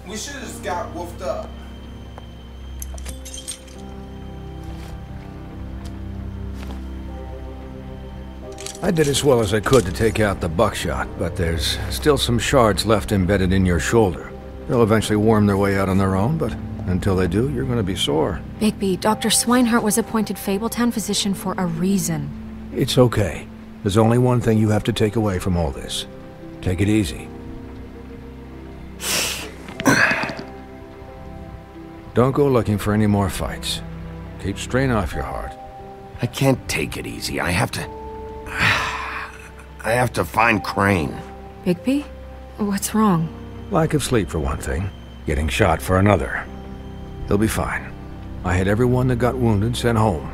We should have just got woofed up. I did as well as I could to take out the buckshot, but there's still some shards left embedded in your shoulder. They'll eventually worm their way out on their own, but until they do, you're gonna be sore. Bigby, Dr. Swinehart was appointed Fabletown physician for a reason. It's okay. There's only one thing you have to take away from all this. Take it easy. Don't go looking for any more fights. Keep strain off your heart. I can't take it easy. I have to find Crane. Bigby? What's wrong? Lack of sleep for one thing. Getting shot for another. He'll be fine. I had everyone that got wounded sent home.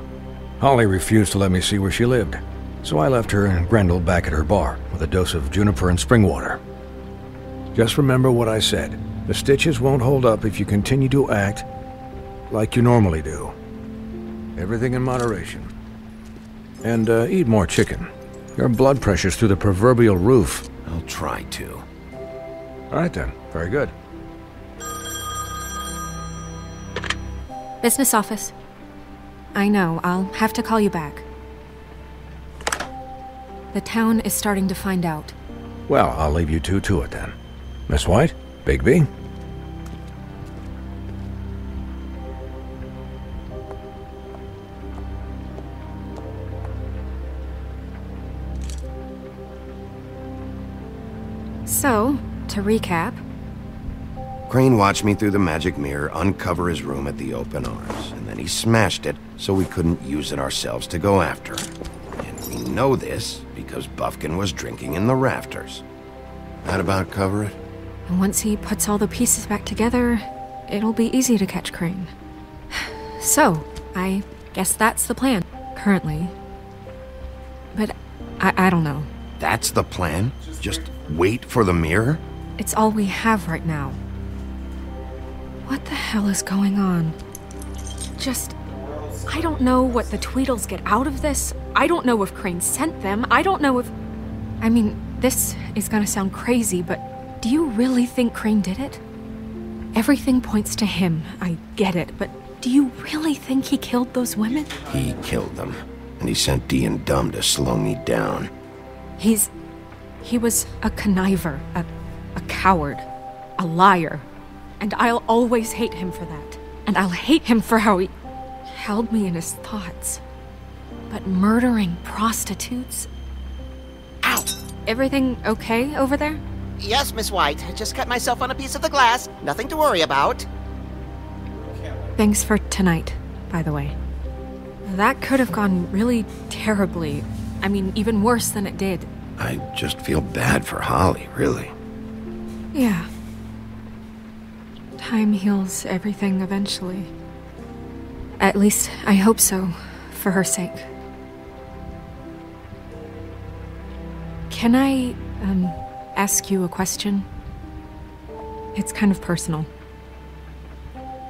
Holly refused to let me see where she lived, so I left her and Grendel back at her bar with a dose of juniper and spring water. Just remember what I said. The stitches won't hold up if you continue to act like you normally do. Everything in moderation. And eat more chicken. Your blood pressure's through the proverbial roof. I'll try to. All right then. Very good. Business office. I know, I'll have to call you back. The town is starting to find out. Well, I'll leave you two to it then. Miss White? Bigby? So, to recap... Crane watched me through the magic mirror uncover his room at the Open Arms, and then he smashed it so we couldn't use it ourselves to go after him. And we know this because Bufkin was drinking in the rafters. That about cover it? Once he puts all the pieces back together, it'll be easy to catch Crane. So, I guess that's the plan, currently. But I don't know. That's the plan? Just wait for the mirror? It's all we have right now. What the hell is going on? I don't know what the Tweedles get out of this. I don't know if Crane sent them. I don't know if... I mean, this is gonna sound crazy, but do you really think Crane did it? Everything points to him. I get it, but do you really think he killed those women? He killed them, and he sent Dee and Dumb to slow me down. He was a conniver, a coward, a liar. And I'll always hate him for that. And I'll hate him for how he held me in his thoughts. But murdering prostitutes? Ow! Everything okay over there? Yes, Miss White. I just cut myself on a piece of the glass. Nothing to worry about. Thanks for tonight, by the way. That could have gone really terribly. I mean, even worse than it did. I just feel bad for Holly, really. Yeah. Time heals everything eventually. At least, I hope so, for her sake. Can I, ask you a question? It's kind of personal.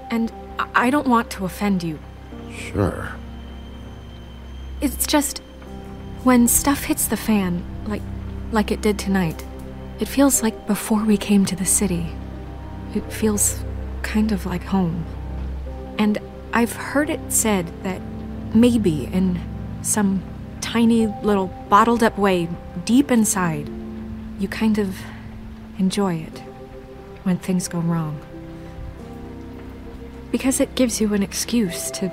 And I don't want to offend you. Sure. It's just, when stuff hits the fan, like it did tonight, it feels like before we came to the city. It feels kind of like home. And I've heard it said that maybe in some tiny little bottled up way deep inside, you kind of enjoy it when things go wrong. Because it gives you an excuse to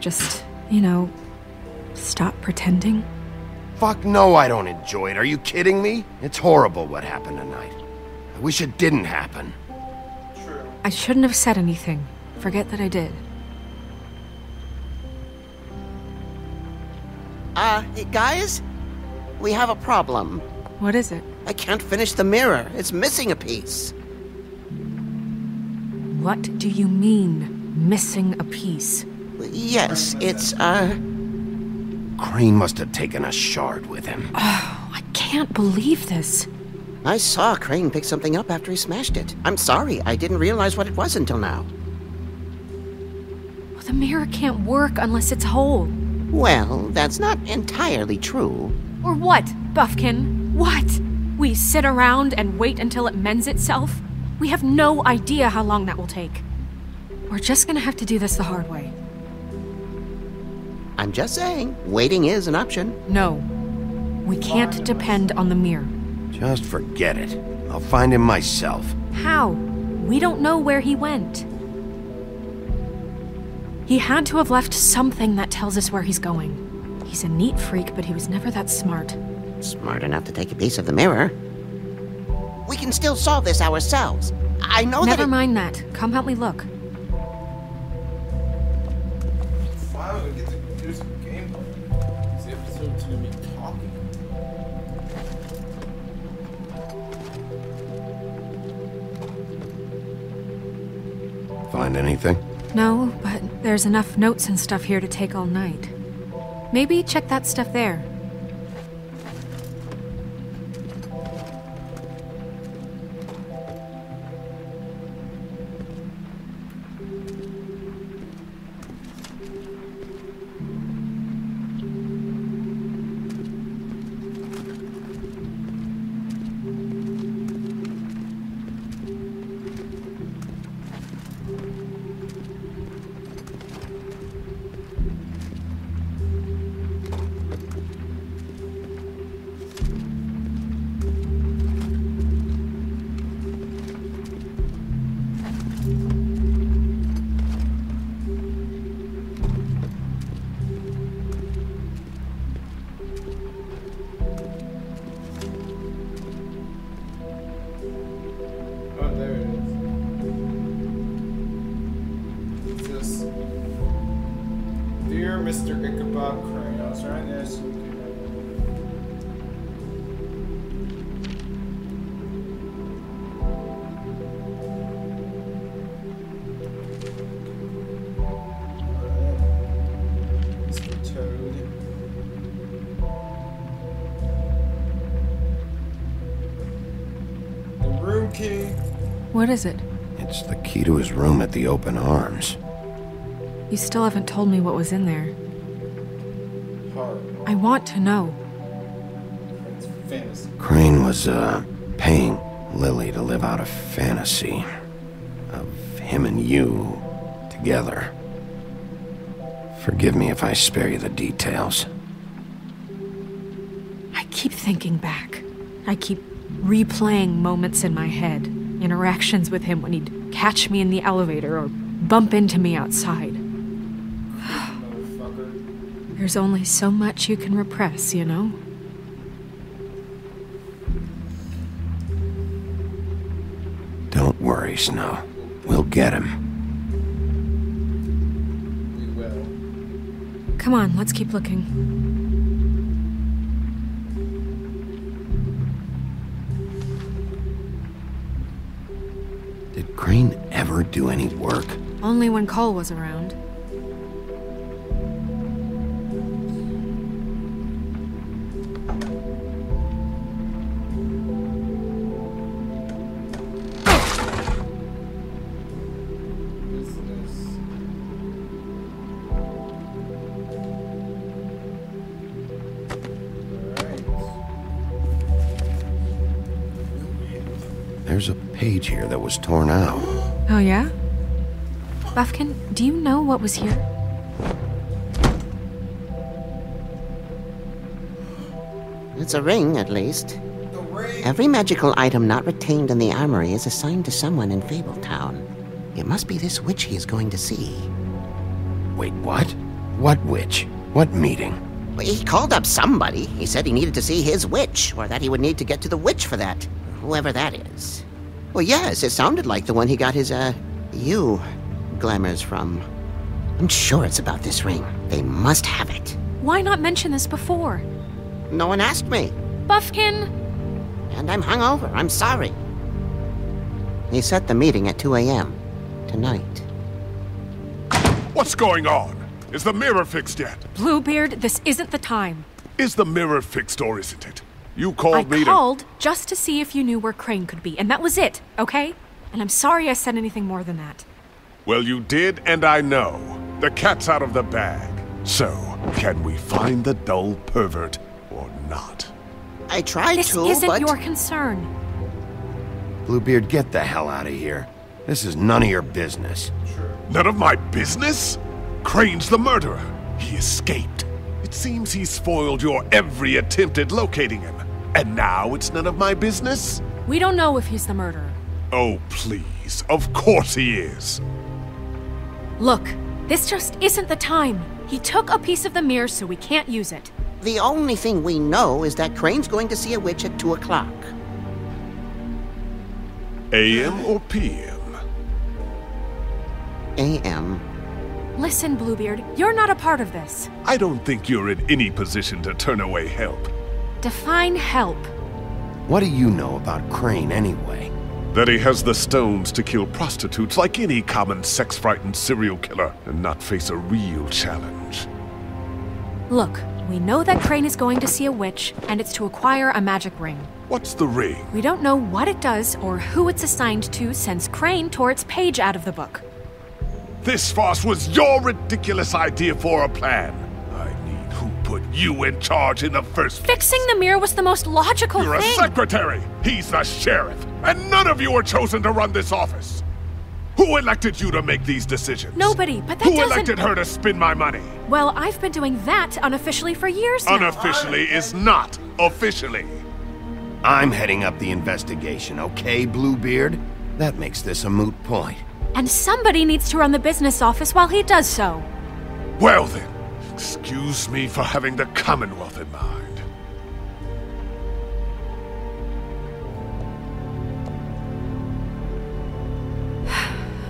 just, stop pretending. Fuck no, I don't enjoy it. Are you kidding me? It's horrible what happened tonight. I wish it didn't happen. I shouldn't have said anything. Forget that I did. Guys? We have a problem. What is it? I can't finish the mirror. It's missing a piece. What do you mean, missing a piece? Yes, it's, Crane must have taken a shard with him. Oh, I can't believe this. I saw Crane pick something up after he smashed it. I'm sorry, I didn't realize what it was until now. Well, the mirror can't work unless it's whole. Well, that's not entirely true. Or what, Bufkin? What? We sit around and wait until it mends itself? We have no idea how long that will take. We're just gonna have to do this the hard way. I'm just saying, waiting is an option. No. We can't depend on the mirror. Just forget it. I'll find him myself. How? We don't know where he went. He had to have left something that tells us where he's going. He's a neat freak, but he was never that smart. Smart enough to take a piece of the mirror. We can still solve this ourselves. I know that. Never mind that. Come help me look. Finally, we get to do some gameplay. This episode's gonna be talking. Find anything? No, but there's enough notes and stuff here to take all night. Maybe check that stuff there. Oh, there it is. It says, Dear Mr. Ichabod Crane, I was trying to ask you. Mr. Toad. The room key. What is it? It's the key to his room at the Open Arms. You still haven't told me what was in there. Heart. I want to know. It's fantasy. Crane was, paying Lily to live out a fantasy of him and you together. Forgive me if I spare you the details. I keep thinking back. I keep replaying moments in my head. Interactions with him when he'd catch me in the elevator or bump into me outside. Motherfucker. There's only so much you can repress, you know? Don't worry, Snow. We'll get him. We will. Come on, let's keep looking. Did Crane ever do any work? Only when Cole was around. Business. Alright. There's a page here that was torn out. Oh, yeah? Buffkin, do you know what was here? It's a ring, at least. The ring. Every magical item not retained in the armory is assigned to someone in Fabletown. It must be this witch he is going to see. Wait, what? What witch? What meeting? Well, he called up somebody. He said he needed to see his witch, or that he would need to get to the witch for that. Whoever that is. Well, yes, it sounded like the one he got his, glamours from. I'm sure it's about this ring. They must have it. Why not mention this before? No one asked me. Buffkin! And I'm hungover. I'm sorry. He set the meeting at 2 a.m. tonight. What's going on? Is the mirror fixed yet? Bluebeard, this isn't the time. Is the mirror fixed or isn't it? You called me I to... called just to see if you knew where Crane could be, and that was it, okay? And I'm sorry I said anything more than that. Well, you did, and I know. The cat's out of the bag. So, can we find the dull pervert or not? I tried This to, isn't but... your concern. Bluebeard, get the hell out of here. This is none of your business. None of my business? Crane's the murderer. He escaped. It seems he spoiled your every attempt at locating him. And now it's none of my business? We don't know if he's the murderer. Oh, please. Of course he is. Look, this just isn't the time. He took a piece of the mirror, so we can't use it. The only thing we know is that Crane's going to see a witch at 2 o'clock. AM or PM? AM. Listen, Bluebeard, you're not a part of this. I don't think you're in any position to turn away help. Define help. What do you know about Crane anyway? That he has the stones to kill prostitutes like any common sex-frightened serial killer and not face a real challenge. Look, we know that Crane is going to see a witch, and it's to acquire a magic ring. What's the ring? We don't know what it does or who it's assigned to since Crane tore its page out of the book. This farce was your ridiculous idea for a plan. I mean, who put you in charge in the first place? Fixing the mirror was the most logical You're thing. a secretary! He's the sheriff! And none of you were chosen to run this office! Who elected you to make these decisions? Nobody, but that Who doesn't... elected her to spend my money? Well, I've been doing that unofficially for years now. Unofficially is not officially. I'm heading up the investigation, okay, Bluebeard? That makes this a moot point. And somebody needs to run the business office while he does so. Well then, excuse me for having the Commonwealth in mind.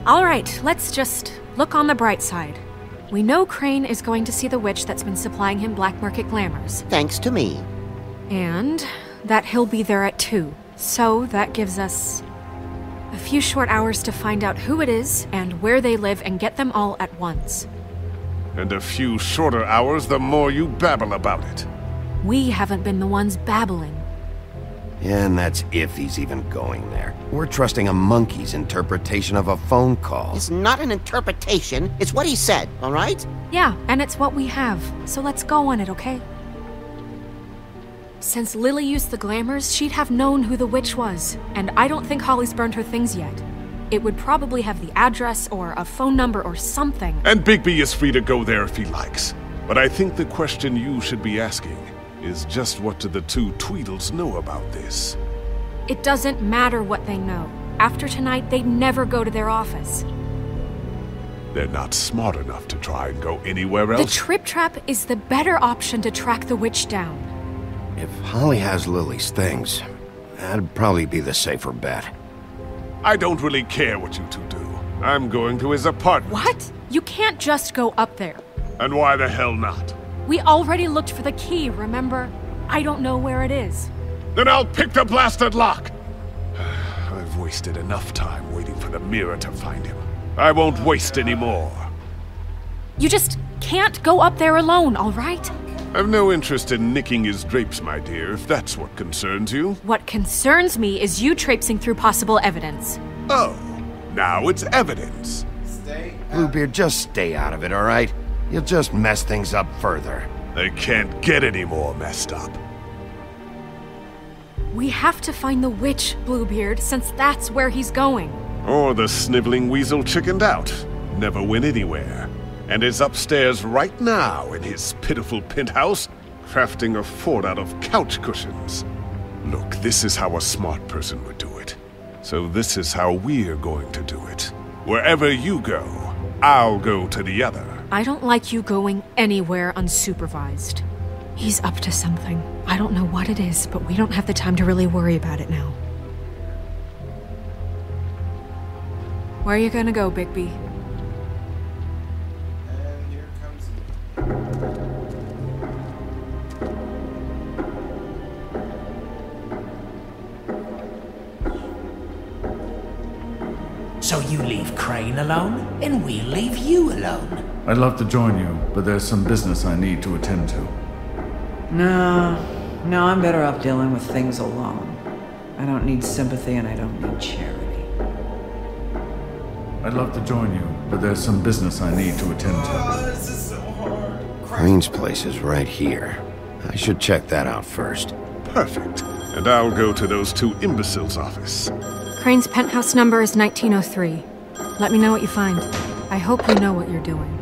All right, let's just look on the bright side. We know Crane is going to see the witch that's been supplying him black market glamours. Thanks to me. And that he'll be there at 2. So that gives us a few short hours to find out who it is and where they live and get them all at once. And a few shorter hours the more you babble about it. We haven't been the ones babbling. And that's if he's even going there. We're trusting a monkey's interpretation of a phone call. It's not an interpretation, it's what he said, all right? Yeah, and it's what we have. So let's go on it, okay? Since Lily used the glamours, she'd have known who the witch was. And I don't think Holly's burned her things yet. It would probably have the address or a phone number or something. And Bigby is free to go there if he likes. But I think the question you should be asking is just what do the two Tweedles know about this? It doesn't matter what they know. After tonight, they'd never go to their office. They're not smart enough to try and go anywhere The else. Trip Trap is the better option to track the witch down. If Holly has Lily's things, that'd probably be the safer bet. I don't really care what you two do. I'm going to his apartment. What? You can't just go up there. And why the hell not? We already looked for the key, remember? I don't know where it is. Then I'll pick the blasted lock! I've wasted enough time waiting for the mirror to find him. I won't waste any more. You just can't go up there alone, all right? I've no interest in nicking his drapes, my dear, if that's what concerns you. What concerns me is you traipsing through possible evidence. Oh, now it's evidence. Stay out. Bluebeard, just stay out of it, all right? You'll just mess things up further. They can't get any more messed up. We have to find the witch, Bluebeard, since that's where he's going. Or the sniveling weasel chickened out, never went anywhere, and is upstairs right now in his pitiful penthouse, crafting a fort out of couch cushions. Look, this is how a smart person would do it. So this is how we're going to do it. Wherever you go, I'll go to the other. I don't like you going anywhere unsupervised. He's up to something. I don't know what it is, but we don't have the time to really worry about it now. Where are you gonna go, Bigby? And here comes... So you leave Crane alone, and we'll leave you alone. I'd love to join you, but there's some business I need to attend to. No, I'm better off dealing with things alone. I don't need sympathy and I don't need charity. I'd love to join you, but there's some business I need to attend to. This is so hard. Crane's place is right here. I should check that out first. Perfect. And I'll go to those two imbeciles' office. Crane's penthouse number is 1903. Let me know what you find. I hope you know what you're doing.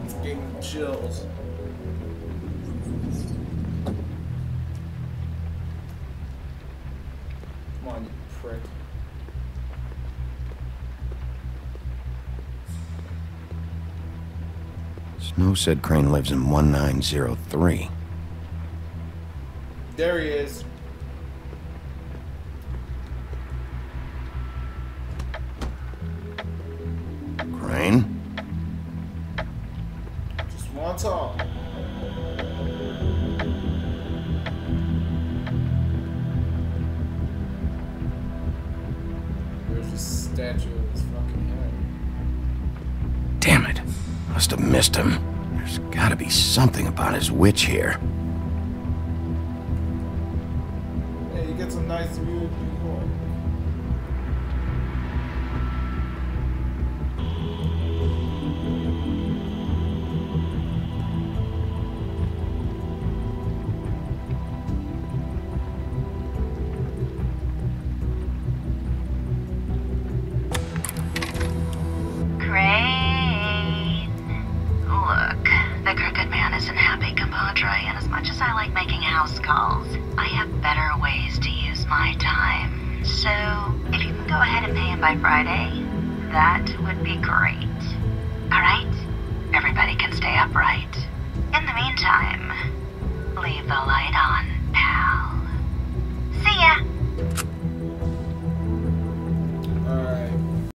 It's getting chills. Come on, you prick. Snow said Crane lives in 1903. There he is. Crane? Just want to talk. There's a statue of his fucking head. Damn it. Must have missed him. There's gotta be something about his witch here. Hey, you get some nice view of New York. Crane. Look, the Crooked Man isn't happy, compadre, and as much as I like making house calls, I have better ways to use my time. So, if you can go ahead and pay him by Friday, that would be great. Alright? Everybody can stay upright.